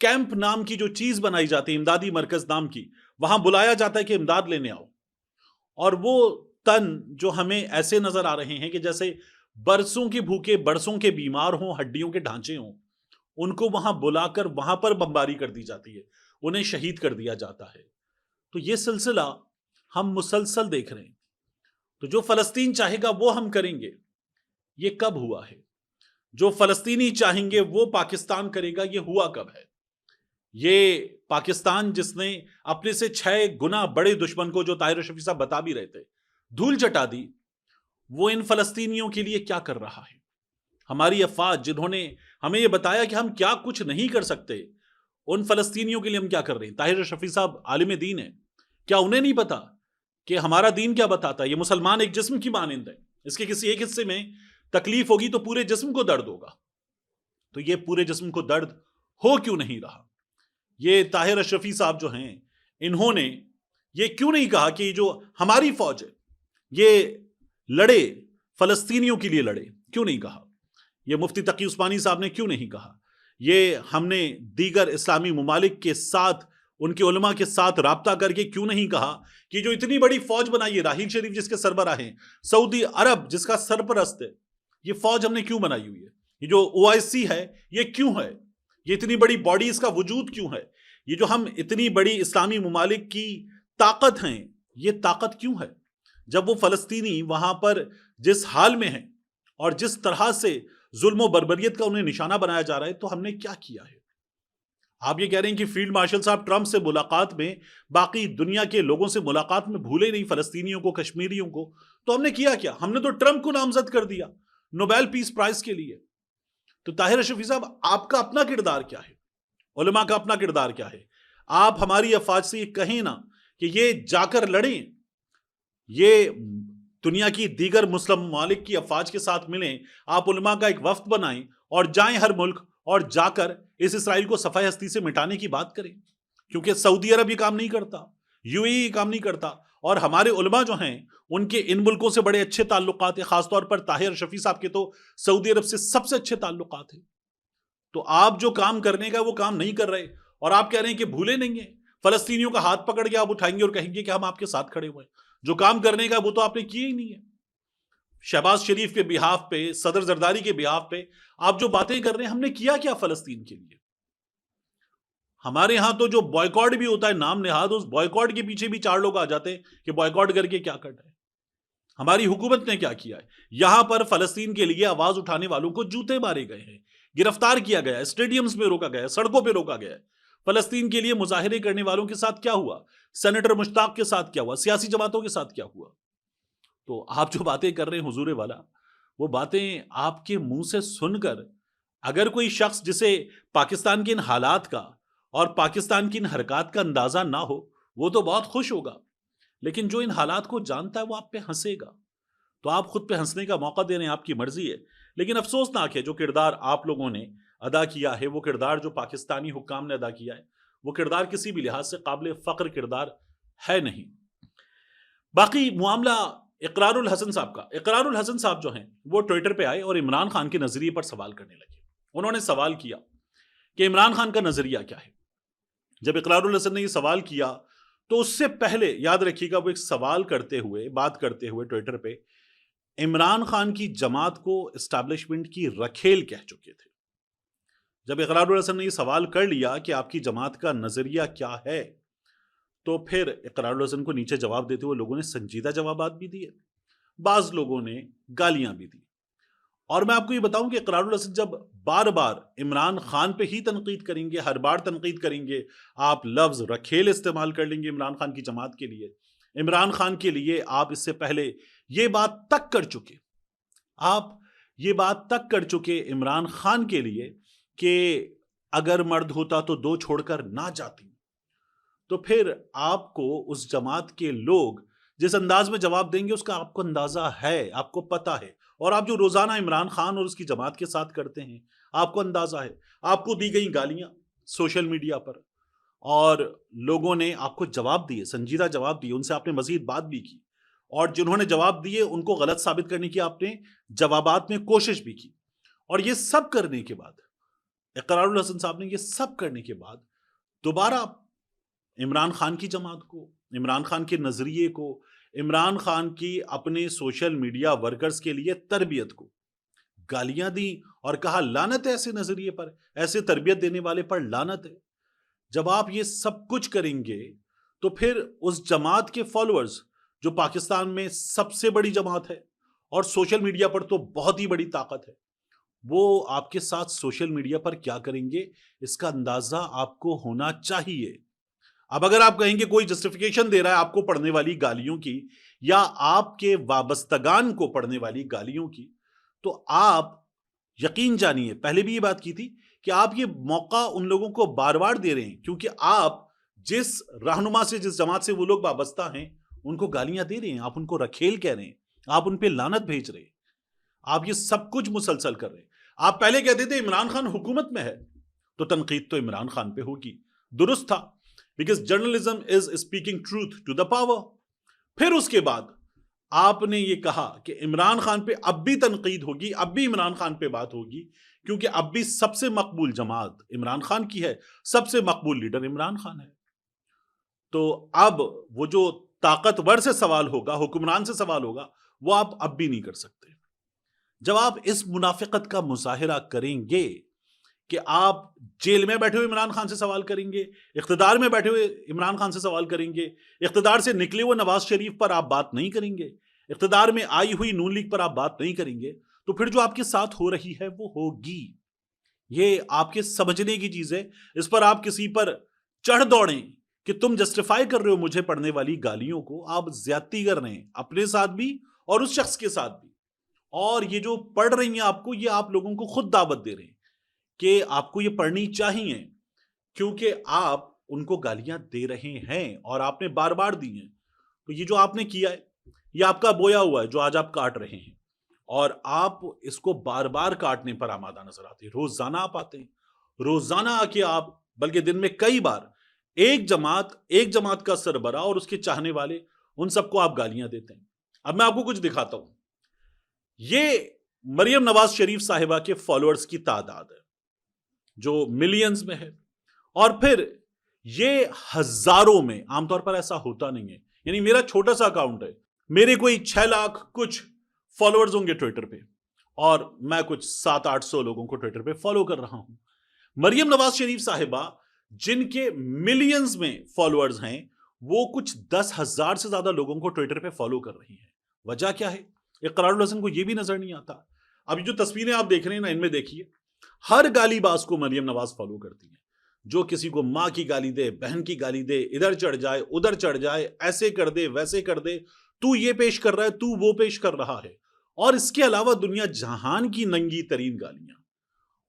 Camp نام کی جو چیز بنائی جاتی ہے، امدادی مرکز نام کی، وہاں بلایا جاتا ہے کہ امداد لینے آؤ، اور وہ تن جو ہمیں ایسے نظر آ رہے ہیں کہ جیسے برسوں کے بھوکے، برسوں کے بیمار ہوں، ہڈیوں کے ڈھانچے ہوں، ان کو وہاں بلا کر وہاں پر بمباری کر دی جاتی ہے، انہیں شہید کر دیا جاتا ہے۔ تو یہ سلسلہ ہم مسلسل دیکھ رہے ہیں۔ تو جو فلسطین چاہے گا وہ ہم کریں گے، یہ کب ہوا ہے؟ جو فلسطینی چاہیں گے وہ پاکستان کرے گا، یہ ہوا کب ہے؟ یہ پاکستان جس نے اپنے سے 6 گنا بڑے دشمن کو، جو طاہر شفیع صاحب بتا بھی رہے تھے، دھول چٹا دی، وہ ان فلسطینیوں کے لیے کیا کر رہا ہے؟ ہماری افواج جنہوں نے ہمیں یہ بتایا کہ ہم کیا کچھ نہیں کر سکتے، ان فلسطینیوں کے لیے ہم کیا کر رہے ہیں؟ طاہر شفیع صاحب عالم دین ہے، کیا انہیں نہیں پتا کہ ہمارا دین کیا بتاتا ہے؟ یہ مسلمان ایک جسم کی مانند ہے، اس کے کسی ایک حصے میں تکلیف ہوگی تو پورے جسم کو درد ہوگا۔ تو یہ پورے جسم کو درد ہو کیوں نہیں رہا؟ یہ طاہر شفیع صاحب جو ہیں، انہوں نے یہ کیوں نہیں کہا کہ جو ہماری فوج ہے یہ لڑے، فلسطینیوں کے لیے لڑے؟ کیوں نہیں کہا؟ یہ مفتی تقی عثمانی صاحب نے کیوں نہیں کہا؟ یہ ہم نے دیگر اسلامی ممالک کے ساتھ، ان کے علماء کے ساتھ رابطہ کر کے کیوں نہیں کہا کہ جو اتنی بڑی فوج بنائی ہے، راحیل شریف جس کے سربراہ ہیں، سعودی عرب جس کا سرپرست ہے، یہ فوج ہم نے کیوں بنائی ہوئی ہے؟ یہ جو OIC ہے یہ کیوں ہے؟ یہ اتنی بڑی باڈی، اس کا وجود کیوں ہے؟ یہ جو ہم اتنی بڑی اسلامی ممالک کی طاقت ہیں، یہ طاقت کیوں ہے؟ جب وہ فلسطینی وہاں پر جس حال میں ہیں اور جس طرح سے ظلم و بربریت کا انہیں نشانہ بنایا جا رہا ہے، تو ہم نے کیا کیا ہے؟ آپ یہ کہہ رہے ہیں کہ فیلڈ مارشل صاحب ٹرمپ سے ملاقات میں، باقی دنیا کے لوگوں سے ملاقات میں بھولے نہیں فلسطینیوں کو، کشمیریوں کو، تو ہم نے کیا کیا؟ ہم نے تو ٹرمپ کو نامزد کر دیا نوبیل پیس پرائز کے لیے۔ تو طاہر شفیع صاحب، آپ کا اپنا کردار کیا ہے؟ علماء کا اپنا کردار کیا ہے؟ آپ ہماری افواج سے یہ کہیں نا کہ یہ جا کر لڑیں، یہ دنیا کی دیگر مسلم ممالک کی افواج کے ساتھ ملیں، آپ علماء کا ایک وفد بنائیں اور جائیں ہر ملک، اور جا کر اس اسرائیل کو صفحہ ہستی سے مٹانے کی بات کریں، کیونکہ سعودی عرب یہ کام نہیں کرتا، UAE یہ کام نہیں کرتا، اور ہمارے علماء جو ہیں ان کے ان ملکوں سے بڑے اچھے تعلقات ہیں، خاص طور پر طاہر شفیع صاحب کے تو سعودی عرب سے سب سے اچھے تعلقات ہیں۔ تو آپ جو کام کرنے کا وہ کام نہیں کر رہے، اور آپ کہہ رہے ہیں کہ بھولے نہیں ہیں، فلسطینیوں کا ہاتھ پکڑ کے آپ اٹھائیں گے اور کہیں گے کہ ہم آپ کے ساتھ کھڑے ہوئے ہیں۔ جو کام کرنے کا وہ تو آپ نے کیا ہی نہیں ہے۔ شہباز شریف کے بیہاف پہ، صدر زرداری کے بیہاف پہ آپ جو باتیں کر رہے ہیں، ہم نے کیا کیا فلسطین کے لیے؟ ہمارے ہاں تو جو بوائیکاٹ بھی ہوتا ہے نام نہاد، اس بوائیکاٹ کے پیچھے بھی 4 لوگ آ جاتے ہیں کہ بوائیکاٹ کر کے کیا کرنا ہے۔ ہماری حکومت نے کیا کیا ہے؟ یہاں پر فلسطین کے لیے آواز اٹھانے والوں کو جوتے مارے گئے ہیں، گرفتار کیا گیا ہے، اسٹیڈیمز میں روکا گیا ہے، سڑکوں پہ روکا گیا ہے۔ فلسطین کے لیے مظاہرے کرنے والوں کے ساتھ کیا ہوا؟ سینیٹر مشتاق کے ساتھ کیا ہوا؟ سیاسی جماعتوں کے ساتھ کیا ہوا؟ تو آپ جو باتیں کر رہے ہیں حضور والا، وہ باتیں آپ کے منہ سے سن کر اگر کوئی شخص جسے پاکستان کے ان حالات کا اور پاکستان کی ان حرکات کا اندازہ نہ ہو، وہ تو بہت خوش ہوگا، لیکن جو ان حالات کو جانتا ہے وہ آپ پہ ہنسے گا۔ تو آپ خود پہ ہنسنے کا موقع دے رہے ہیں، آپ کی مرضی ہے، لیکن افسوسناک ہے جو کردار آپ لوگوں نے ادا کیا ہے، وہ کردار جو پاکستانی حکام نے ادا کیا ہے، وہ کردار کسی بھی لحاظ سے قابل فخر کردار ہے نہیں۔ باقی معاملہ اقرار الحسن صاحب کا، اقرار الحسن صاحب جو ہیں وہ ٹویٹر پہ آئے اور عمران خان کے نظریے پر سوال کرنے لگے۔ انہوں نے سوال کیا کہ عمران خان کا نظریہ کیا ہے۔ جب اقرار الحسن نے یہ سوال کیا تو اس سے پہلے یاد رکھیے گا وہ ایک سوال کرتے ہوئے، بات کرتے ہوئے ٹویٹر پہ عمران خان کی جماعت کو اسٹیبلشمنٹ کی رکھیل کہہ چکے تھے۔ جب اقرار الحسن نے یہ سوال کر لیا کہ آپ کی جماعت کا نظریہ کیا ہے، تو پھر اقرار الحسن کو نیچے جواب دیتے ہوئے لوگوں نے سنجیدہ جوابات بھی دیے، بعض لوگوں نے گالیاں بھی دی۔ اور میں آپ کو یہ بتاؤں کہ اقرار الحسن جب بار بار عمران خان پہ ہی تنقید کریں گے، ہر بار تنقید کریں گے، آپ لفظ رکھیل استعمال کر لیں گے عمران خان کی جماعت کے لیے، عمران خان کے لیے آپ اس سے پہلے یہ بات تک کر چکے، آپ یہ بات تک کر چکے عمران خان کے لیے کہ اگر مرد ہوتا تو 2 چھوڑ کر نہ جاتی، تو پھر آپ کو اس جماعت کے لوگ جس انداز میں جواب دیں گے اس کا آپ کو اندازہ ہے، آپ کو پتہ ہے، اور آپ جو روزانہ عمران خان اور اس کی جماعت کے ساتھ کرتے ہیں آپ کو اندازہ ہے۔ آپ کو دی گئی گالیاں سوشل میڈیا پر اور لوگوں نے آپ کو جواب دیے، سنجیدہ جواب دیے، ان سے آپ نے مزید بات بھی کی، اور جنہوں نے جواب دیے ان کو غلط ثابت کرنے کی آپ نے جوابات میں کوشش بھی کی۔ اور یہ سب کرنے کے بعد اقرار الحسن صاحب نے یہ سب کرنے کے بعد دوبارہ عمران خان کی جماعت کو، عمران خان کے نظریے کو، عمران خان کی اپنے سوشل میڈیا ورکرز کے لیے تربیت کو گالیاں دی اور کہا لعنت ہے ایسے نظریے پر، ایسے تربیت دینے والے پر لعنت ہے۔ جب آپ یہ سب کچھ کریں گے تو پھر اس جماعت کے فالوورز جو پاکستان میں سب سے بڑی جماعت ہے اور سوشل میڈیا پر تو بہت ہی بڑی طاقت ہے، وہ آپ کے ساتھ سوشل میڈیا پر کیا کریں گے اس کا اندازہ آپ کو ہونا چاہیے۔ اب اگر آپ کہیں گے کوئی جسٹیفیکیشن دے رہا ہے آپ کو پڑھنے والی گالیوں کی یا آپ کے وابستگان کو پڑھنے والی گالیوں کی، تو آپ یقین جانیے، پہلے بھی یہ بات کی تھی کہ آپ یہ موقع ان لوگوں کو بار بار دے رہے ہیں، کیونکہ آپ جس رہنما سے، جس جماعت سے وہ لوگ وابستہ ہیں، ان کو گالیاں دے رہے ہیں، آپ ان کو رکھیل کہہ رہے ہیں، آپ ان پہ لعنت بھیج رہے ہیں، آپ یہ سب کچھ مسلسل کر رہے ہیں۔ آپ پہلے کہتے تھے عمران خان حکومت میں ہے تو تنقید تو عمران خان پہ ہوگی، درست تھا، because journalism is speaking truth to the power. پھر اس کے بعد آپ نے یہ کہا کہ عمران خان پہ اب بھی تنقید ہوگی، اب بھی عمران خان پہ بات ہوگی، کیونکہ اب بھی سب سے مقبول جماعت عمران خان کی ہے، سب سے مقبول لیڈر عمران خان ہے۔ تو اب وہ جو طاقتور سے سوال ہوگا، حکمران سے سوال ہوگا، وہ آپ اب بھی نہیں کر سکتے۔ جب آپ اس منافقت کا مظاہرہ کریں گے کہ آپ جیل میں بیٹھے ہوئے عمران خان سے سوال کریں گے، اقتدار میں بیٹھے ہوئے عمران خان سے سوال کریں گے، اقتدار سے نکلے ہوئے نواز شریف پر آپ بات نہیں کریں گے، اقتدار میں آئی ہوئی نون لیگ پر آپ بات نہیں کریں گے، تو پھر جو آپ کے ساتھ ہو رہی ہے وہ ہوگی۔ یہ آپ کے سمجھنے کی چیز ہے، اس پر آپ کسی پر چڑھ دوڑیں کہ تم جسٹیفائی کر رہے ہو مجھے پڑھنے والی گالیوں کو، آپ زیادتی کر رہے ہیں اپنے ساتھ بھی اور اس شخص کے ساتھ بھی۔ اور یہ جو پڑھ رہی ہیں آپ کو، یہ آپ لوگوں کو خود دعوت دے رہے ہیں کہ آپ کو یہ پڑھنی چاہیے، کیونکہ آپ ان کو گالیاں دے رہے ہیں اور آپ نے بار بار دی ہیں۔ تو یہ جو آپ نے کیا ہے یہ آپ کا بویا ہوا ہے جو آج آپ کاٹ رہے ہیں، اور آپ اس کو بار بار کاٹنے پر آمادہ نظر آتے ہیں۔ روزانہ آپ آتے ہیں، روزانہ آ کے آپ، بلکہ دن میں کئی بار، ایک جماعت کا سربراہ اور اس کے چاہنے والے، ان سب کو آپ گالیاں دیتے ہیں۔ اب میں آپ کو کچھ دکھاتا ہوں۔ یہ مریم نواز شریف صاحبہ کے فالوورز کی تعداد ہے جو ملینز میں ہے، اور پھر یہ ہزاروں میں، عام طور پر ایسا ہوتا نہیں ہے، یعنی میرا چھوٹا سا اکاؤنٹ ہے، میرے کوئی 6 لاکھ کچھ فالوورز ہوں گے ٹویٹر پہ، اور میں کچھ 700-800 لوگوں کو ٹویٹر پہ فالو کر رہا ہوں۔ مریم نواز شریف صاحبہ جن کے ملینز میں فالوورز ہیں، وہ کچھ 10,000 سے زیادہ لوگوں کو ٹویٹر پہ فالو کر رہی ہیں۔ وجہ کیا ہے؟ اقرار الحسن کو یہ بھی نظر نہیں آتا۔ اب جو تصویریں آپ دیکھ رہے ہیں نا، ان میں دیکھیے، ہر گالی باز کو مریم نواز فالو کرتی ہے۔ جو کسی کو ماں کی گالی دے، بہن کی گالی دے، ادھر چڑھ جائے ادھر چڑھ جائے، ایسے کر دے ویسے کر دے، تو یہ پیش کر رہا ہے، تو وہ پیش کر رہا ہے، اور اس کے علاوہ دنیا جہان کی ننگی ترین گالیاں،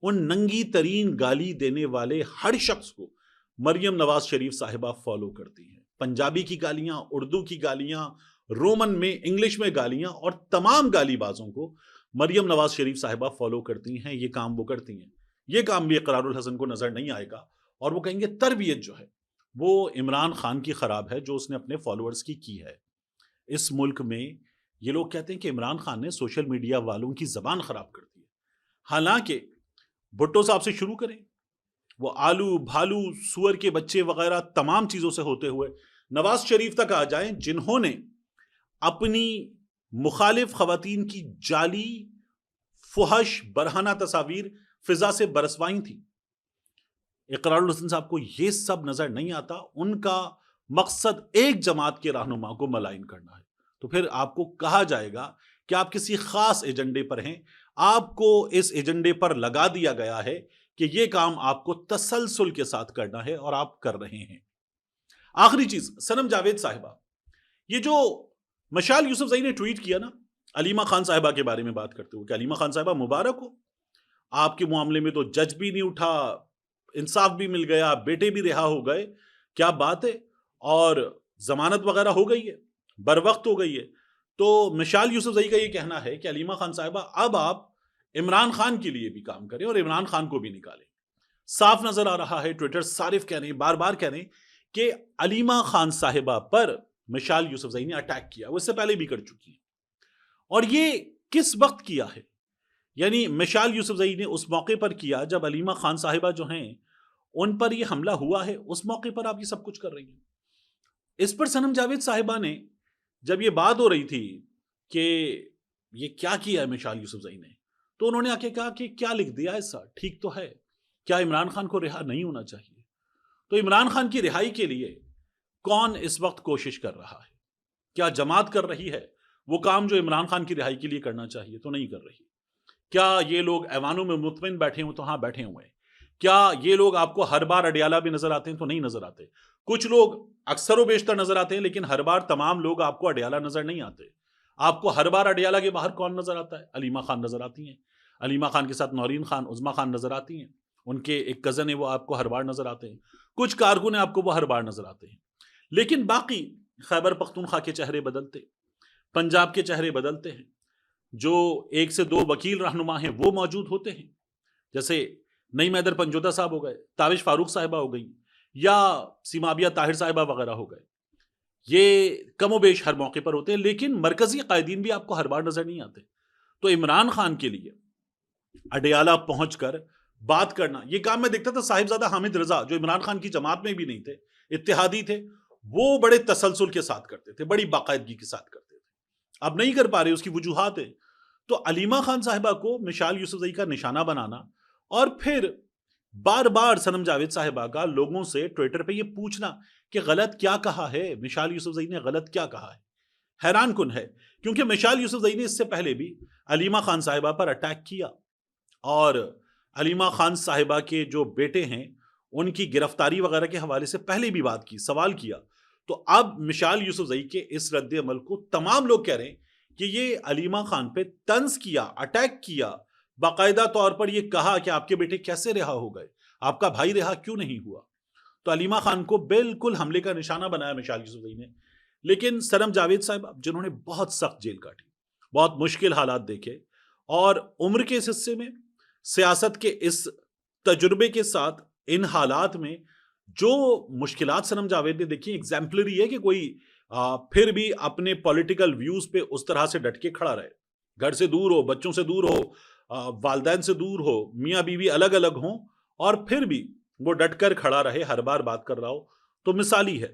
ان ننگی ترین گالی دینے والے ہر شخص کو مریم نواز شریف صاحبہ فالو کرتی ہیں۔ پنجابی کی گالیاں، اردو کی گالیاں، رومن میں، انگلش میں گالیاں، اور تمام گالی بازوں کو مریم نواز شریف صاحبہ فالو کرتی ہیں۔ یہ کام وہ کرتی ہیں، یہ کام بھی اقرار الحسن کو نظر نہیں آئے گا، اور وہ کہیں گے تربیت جو ہے وہ عمران خان کی خراب ہے جو اس نے اپنے فالوورز کی ہے۔ اس ملک میں یہ لوگ کہتے ہیں کہ عمران خان نے سوشل میڈیا والوں کی زبان خراب کر دی ہے، حالانکہ بھٹو صاحب سے شروع کریں، وہ آلو بھالو سور کے بچے وغیرہ تمام چیزوں سے ہوتے ہوئے نواز شریف تک آ جائیں، جنہوں نے اپنی مخالف خواتین کی جعلی فحش برہنہ تصاویر فضا سے برسوائی تھی۔ اقرار الحسن صاحب کو یہ سب نظر نہیں آتا، ان کا مقصد ایک جماعت کے رہنما کو ملائن کرنا ہے۔ تو پھر آپ کو کہا جائے گا کہ آپ کسی خاص ایجنڈے پر ہیں، آپ کو اس ایجنڈے پر لگا دیا گیا ہے کہ یہ کام آپ کو تسلسل کے ساتھ کرنا ہے، اور آپ کر رہے ہیں۔ آخری چیز، صنم جاوید صاحبہ، یہ جو مشال یوسفزئی نے ٹویٹ کیا نا علیمہ خان صاحبہ کے بارے میں بات کرتے ہوئے کہ علیمہ خان صاحبہ مبارک ہو، آپ کے معاملے میں تو جج بھی نہیں اٹھا، انصاف بھی مل گیا، بیٹے بھی رہا ہو گئے، کیا بات ہے، اور ضمانت وغیرہ ہو گئی ہے، بر وقت ہو گئی ہے۔ تو مشال یوسفزئی کا یہ کہنا ہے کہ علیمہ خان صاحبہ اب آپ عمران خان کے لیے بھی کام کریں اور عمران خان کو بھی نکالیں۔ صاف نظر آ رہا ہے، ٹویٹر صارف کہہ رہے ہیں، بار بار کہہ رہے ہیں کہ علیمہ خان صاحبہ پر مشال یوسفزئی نے اٹیک کیا، وہ اس سے پہلے بھی کر چکی ہیں، اور یہ کس وقت کیا ہے؟ یعنی مشال یوسفزئی نے اس موقع پر کیا جب علیمہ خان صاحبہ جو ہیں ان پر یہ حملہ ہوا ہے، اس موقع پر آپ یہ سب کچھ کر رہی ہیں۔ اس پر صنم جاوید صاحبہ نے جب یہ بات ہو رہی تھی کہ یہ کیا کیا ہے مشال یوسفزئی نے، تو انہوں نے آ کے کہا کہ کیا لکھ دیا ایسا، ٹھیک تو ہے، کیا عمران خان کو رہا نہیں ہونا چاہیے؟ تو عمران خان کی رہائی کے لیے کون اس وقت کوشش کر رہا ہے؟ کیا جماعت کر رہی ہے وہ کام جو عمران خان کی رہائی کے لیے کرنا چاہیے؟ تو نہیں کر رہی۔ کیا یہ لوگ ایوانوں میں مطمئن بیٹھے ہوں؟ تو ہاں بیٹھے ہوئے ہیں۔ کیا یہ لوگ آپ کو ہر بار اڈیالہ بھی نظر آتے ہیں؟ تو نہیں نظر آتے۔ کچھ لوگ اکثر و بیشتر نظر آتے ہیں، لیکن ہر بار تمام لوگ آپ کو اڈیالہ نظر نہیں آتے۔ آپ کو ہر بار اڈیالہ کے باہر کون نظر آتا ہے؟ علیمہ خان نظر آتی ہیں، علیمہ خان کے ساتھ نورین خان، عظمیٰ خان نظر آتی ہیں، ان کے ایک کزن ہے وہ آپ کو ہر بار نظر آتے ہیں، کچھ کارکن ہیں آپ کو وہ ہر بار نظر آتے ہیں۔ لیکن باقی خیبر پختونخوا کے چہرے بدلتے، پنجاب کے چہرے بدلتے ہیں، جو 1 سے 2 وکیل رہنما ہیں وہ موجود ہوتے ہیں، جیسے نعیم حیدر پنجوتا صاحب ہو گئے، تابش فاروق صاحبہ ہو گئی، یا سیمابیہ طاہر صاحبہ وغیرہ ہو گئے۔ یہ کم و بیش ہر موقع پر ہوتے ہیں، لیکن مرکزی قائدین بھی آپ کو ہر بار نظر نہیں آتے۔ تو عمران خان کے لیے اڈیالہ پہنچ کر بات کرنا، یہ کام میں دیکھتا تھا صاحبزادہ حامد رضا جو عمران خان کی جماعت میں بھی نہیں تھے، اتحادی تھے، وہ بڑے تسلسل کے ساتھ کرتے تھے، بڑی باقاعدگی کے ساتھ کرتے تھے۔ اب نہیں کر پا رہے، اس کی وجوہات ہیں۔ تو علیمہ خان صاحبہ کو مشال یوسفزئی کا نشانہ بنانا، اور پھر بار بار صنم جاوید صاحبہ کا لوگوں سے ٹویٹر پہ یہ پوچھنا کہ غلط کیا کہا ہے، مشال یوسفزئی نے غلط کیا کہا ہے، حیران کن ہے۔ کیونکہ مشال یوسفزئی نے اس سے پہلے بھی علیمہ خان صاحبہ پر اٹیک کیا، اور علیمہ خان صاحبہ کے جو بیٹے ہیں ان کی گرفتاری وغیرہ کے حوالے سے پہلے بھی بات کی، سوال کیا۔ تو اب مشال یوسفزئی کے اس رد عمل کو تمام لوگ کہہ رہے ہیں کہ یہ علیمہ خان پہ طنز کیا، اٹیک کیا، باقاعدہ طور پر یہ کہا کہ آپ کے بیٹے کیسے رہا ہو گئے، آپ کا بھائی رہا کیوں نہیں ہوا۔ تو علیمہ خان کو بالکل حملے کا نشانہ بنایا مشال یوسفزئی نے۔ لیکن صنم جاوید صاحب جنہوں نے بہت سخت جیل کاٹی، بہت مشکل حالات دیکھے، اور عمر کے اس حصے میں سیاست کے اس تجربے کے ساتھ ان حالات میں جو مشکلات صنم جاوید نے دیکھی، ایگزامپلری ہے کہ کوئی پھر بھی اپنے پولیٹیکل ویوز پہ اس طرح سے ڈٹ کے کھڑا رہے، گھر سے دور ہو، بچوں سے دور ہو، والدین سے دور ہو، میاں بیوی الگ الگ ہوں، اور پھر بھی وہ ڈٹ کر کھڑا رہے، ہر بار بات کر رہا ہو، تو مثالی ہے۔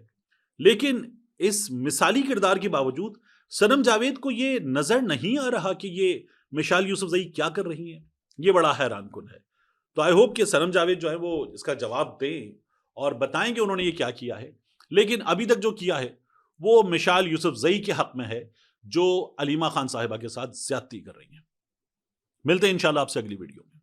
لیکن اس مثالی کردار کے باوجود صنم جاوید کو یہ نظر نہیں آ رہا کہ یہ مشال یوسفزئی کیا کر رہی ہیں، یہ بڑا حیران کن ہے۔ تو آئی ہوپ کہ صنم جاوید جو ہے وہ اس کا جواب دیں اور بتائیں کہ انہوں نے یہ کیا کیا ہے۔ لیکن ابھی تک جو کیا ہے وہ مشال یوسفزئی کے حق میں ہے، جو علیمہ خان صاحبہ کے ساتھ زیادتی کر رہی ہیں۔ ملتے ہیں انشاءاللہ آپ سے اگلی ویڈیو میں۔